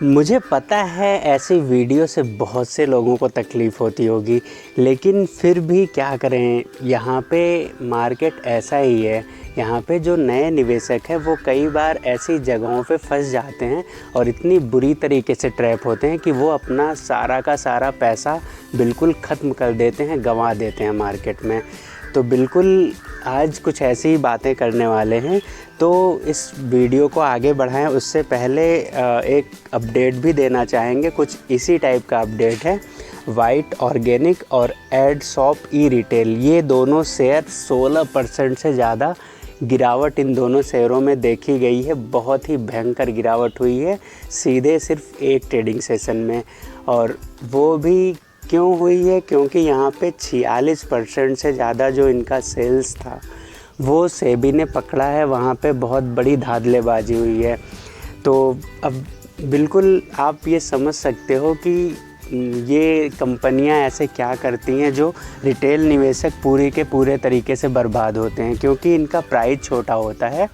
मुझे पता है ऐसी वीडियो से बहुत से लोगों को तकलीफ़ होती होगी, लेकिन फिर भी क्या करें, यहाँ पे मार्केट ऐसा ही है। यहाँ पे जो नए निवेशक हैं वो कई बार ऐसी जगहों पे फंस जाते हैं और इतनी बुरी तरीके से ट्रैप होते हैं कि वो अपना सारा का सारा पैसा बिल्कुल ख़त्म कर देते हैं, गंवा देते हैं मार्केट में। तो बिल्कुल आज कुछ ऐसी ही बातें करने वाले हैं। तो इस वीडियो को आगे बढ़ाएं उससे पहले एक अपडेट भी देना चाहेंगे। कुछ इसी टाइप का अपडेट है। वाइट ऑर्गेनिक और एड शॉप ई रिटेल, ये दोनों शेयर 16% से ज़्यादा गिरावट इन दोनों शेयरों में देखी गई है। बहुत ही भयंकर गिरावट हुई है सीधे सिर्फ एक ट्रेडिंग सेशन में। और वो भी क्यों हुई है? क्योंकि यहाँ पे 46% से ज़्यादा जो इनका सेल्स था वो सेबी ने पकड़ा है। वहाँ पे बहुत बड़ी धांधलेबाजी हुई है। तो अब बिल्कुल आप ये समझ सकते हो कि ये कंपनियां ऐसे क्या करती हैं जो रिटेल निवेशक पूरे के पूरे तरीके से बर्बाद होते हैं, क्योंकि इनका प्राइस छोटा होता है।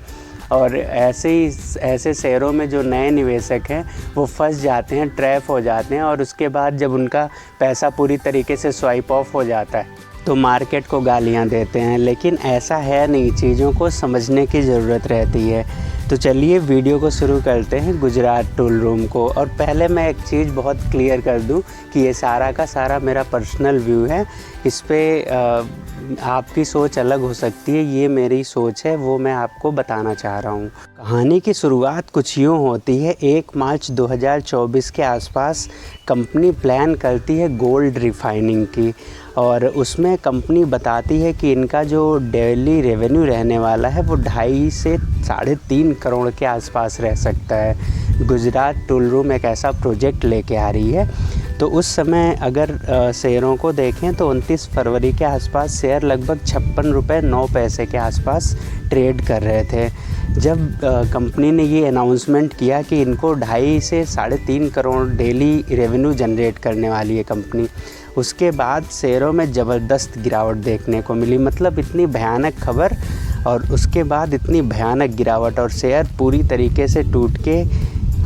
और ऐसे शेयरों में जो नए निवेशक हैं वो फंस जाते हैं, ट्रैप हो जाते हैं। और उसके बाद जब उनका पैसा पूरी तरीके से स्वाइप ऑफ हो जाता है तो मार्केट को गालियां देते हैं। लेकिन ऐसा है नहीं, चीज़ों को समझने की ज़रूरत रहती है। तो चलिए वीडियो को शुरू करते हैं गुजरात टूल रूम को। और पहले मैं एक चीज़ बहुत क्लियर कर दूं कि ये सारा का सारा मेरा पर्सनल व्यू है। इस पर आपकी सोच अलग हो सकती है, ये मेरी सोच है, वो मैं आपको बताना चाह रहा हूँ। कहानी की शुरुआत कुछ यूँ होती है। 1 मार्च 2024 के आसपास कंपनी प्लान करती है गोल्ड रिफाइनिंग की। और उसमें कंपनी बताती है कि इनका जो डेली रेवेन्यू रहने वाला है वो 2.5 से 3.5 करोड़ के आसपास रह सकता है। गुजरात टूल रूम एक ऐसा प्रोजेक्ट लेके आ रही है। तो उस समय अगर शेयरों को देखें तो 29 फरवरी के आसपास शेयर लगभग 56 रुपये 9 पैसे के आसपास ट्रेड कर रहे थे। जब कंपनी ने ये अनाउंसमेंट किया कि इनको 2.5 से 3.5 करोड़ डेली रेवेन्यू जनरेट करने वाली है कंपनी, उसके बाद शेयरों में ज़बरदस्त गिरावट देखने को मिली। मतलब इतनी भयानक खबर और उसके बाद इतनी भयानक गिरावट, और शेयर पूरी तरीके से टूट के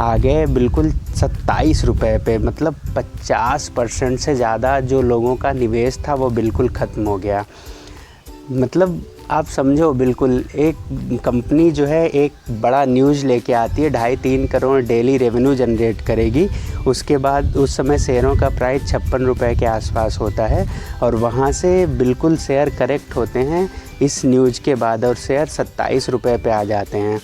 आ गए बिल्कुल 27 रुपये पे। मतलब 50% से ज़्यादा जो लोगों का निवेश था वो बिल्कुल ख़त्म हो गया। मतलब आप समझो, बिल्कुल एक कंपनी जो है एक बड़ा न्यूज़ लेके आती है, 2.5-3 करोड़ डेली रेवेन्यू जनरेट करेगी। उसके बाद उस समय शेयरों का प्राइस 56 रुपये के आसपास होता है और वहाँ से बिल्कुल शेयर करेक्ट होते हैं इस न्यूज़ के बाद और शेयर 27 रुपये पे आ जाते हैं।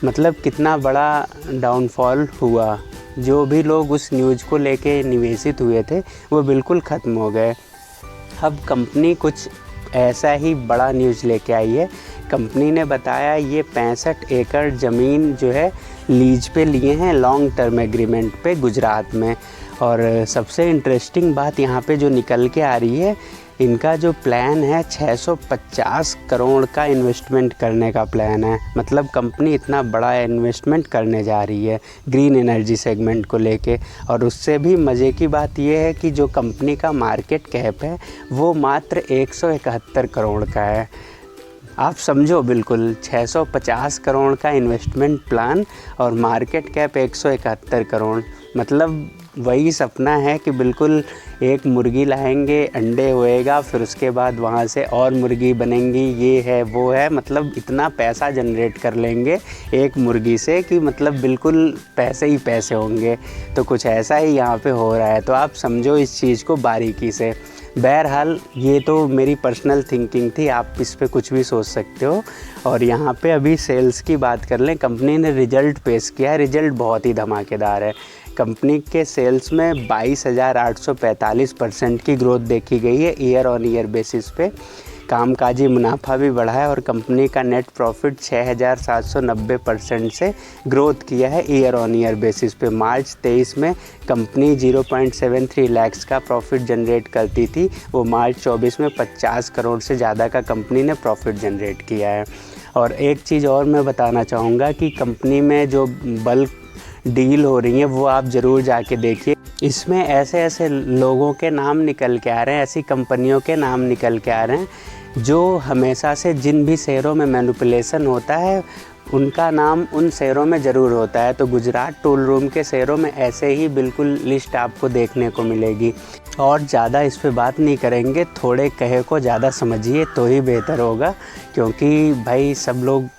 मतलब कितना बड़ा डाउनफॉल हुआ। जो भी लोग उस न्यूज़ को लेके निवेशित हुए थे वो बिल्कुल ख़त्म हो गए। अब कंपनी कुछ ऐसा ही बड़ा न्यूज़ लेके आई है। कंपनी ने बताया ये 65 एकड़ ज़मीन जो है लीज पे लिए हैं लॉन्ग टर्म एग्रीमेंट पे गुजरात में। और सबसे इंटरेस्टिंग बात यहाँ पे जो निकल के आ रही है, इनका जो प्लान है 650 करोड़ का इन्वेस्टमेंट करने का प्लान है। मतलब कंपनी इतना बड़ा इन्वेस्टमेंट करने जा रही है ग्रीन एनर्जी सेगमेंट को लेके। और उससे भी मज़े की बात यह है कि जो कंपनी का मार्केट कैप है वो मात्र 171 करोड़ का है। आप समझो, बिल्कुल 650 करोड़ का इन्वेस्टमेंट प्लान और मार्केट कैप 171 करोड़। मतलब वही सपना है कि बिल्कुल एक मुर्गी लाएंगे, अंडे होएगा, फिर उसके बाद वहाँ से और मुर्गी बनेंगी, ये है वो है। मतलब इतना पैसा जनरेट कर लेंगे एक मुर्गी से कि मतलब बिल्कुल पैसे ही पैसे होंगे। तो कुछ ऐसा ही यहाँ पे हो रहा है। तो आप समझो इस चीज़ को बारीकी से। बहरहाल ये तो मेरी पर्सनल थिंकिंग थी, आप इस पे कुछ भी सोच सकते हो। और यहाँ पे अभी सेल्स की बात कर लें। कंपनी ने रिज़ल्ट पेश किया है, रिज़ल्ट बहुत ही धमाकेदार है। कंपनी के सेल्स में 22,845% की ग्रोथ देखी गई है ईयर ऑन ईयर बेसिस पे। कामकाजी मुनाफा भी बढ़ा है और कंपनी का नेट प्रॉफिट 6,790% से ग्रोथ किया है ईयर ऑन ईयर बेसिस पे। मार्च 23 में कंपनी 0.73 लाख का प्रॉफिट जनरेट करती थी, वो मार्च 24 में 50 करोड़ से ज़्यादा का कंपनी ने प्रॉफिट जनरेट किया है। और एक चीज़ और मैं बताना चाहूँगा कि कंपनी में जो बल्क डील हो रही है वो आप ज़रूर जाके देखिए। इसमें ऐसे ऐसे लोगों के नाम निकल के आ रहे हैं, ऐसी कंपनियों के नाम निकल के आ रहे हैं जो हमेशा से जिन भी शेयरों में मैनिपुलेशन होता है उनका नाम उन शहरों में ज़रूर होता है। तो गुजरात टूल रूम के शहरों में ऐसे ही बिल्कुल लिस्ट आपको देखने को मिलेगी। और ज़्यादा इस पे बात नहीं करेंगे, थोड़े कहे को ज़्यादा समझिए तो ही बेहतर होगा, क्योंकि भाई सब लोग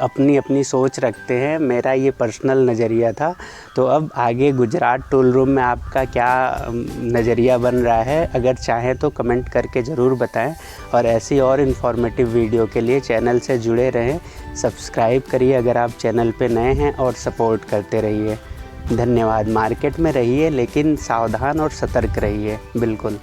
अपनी अपनी सोच रखते हैं। मेरा ये पर्सनल नज़रिया था। तो अब आगे गुजरात टूल रूम में आपका क्या नज़रिया बन रहा है, अगर चाहें तो कमेंट करके ज़रूर बताएं। और ऐसी और इन्फॉर्मेटिव वीडियो के लिए चैनल से जुड़े रहें, सब्सक्राइब करिए अगर आप चैनल पे नए हैं, और सपोर्ट करते रहिए। धन्यवाद। मार्केट में रहिए लेकिन सावधान और सतर्क रहिए। बिल्कुल।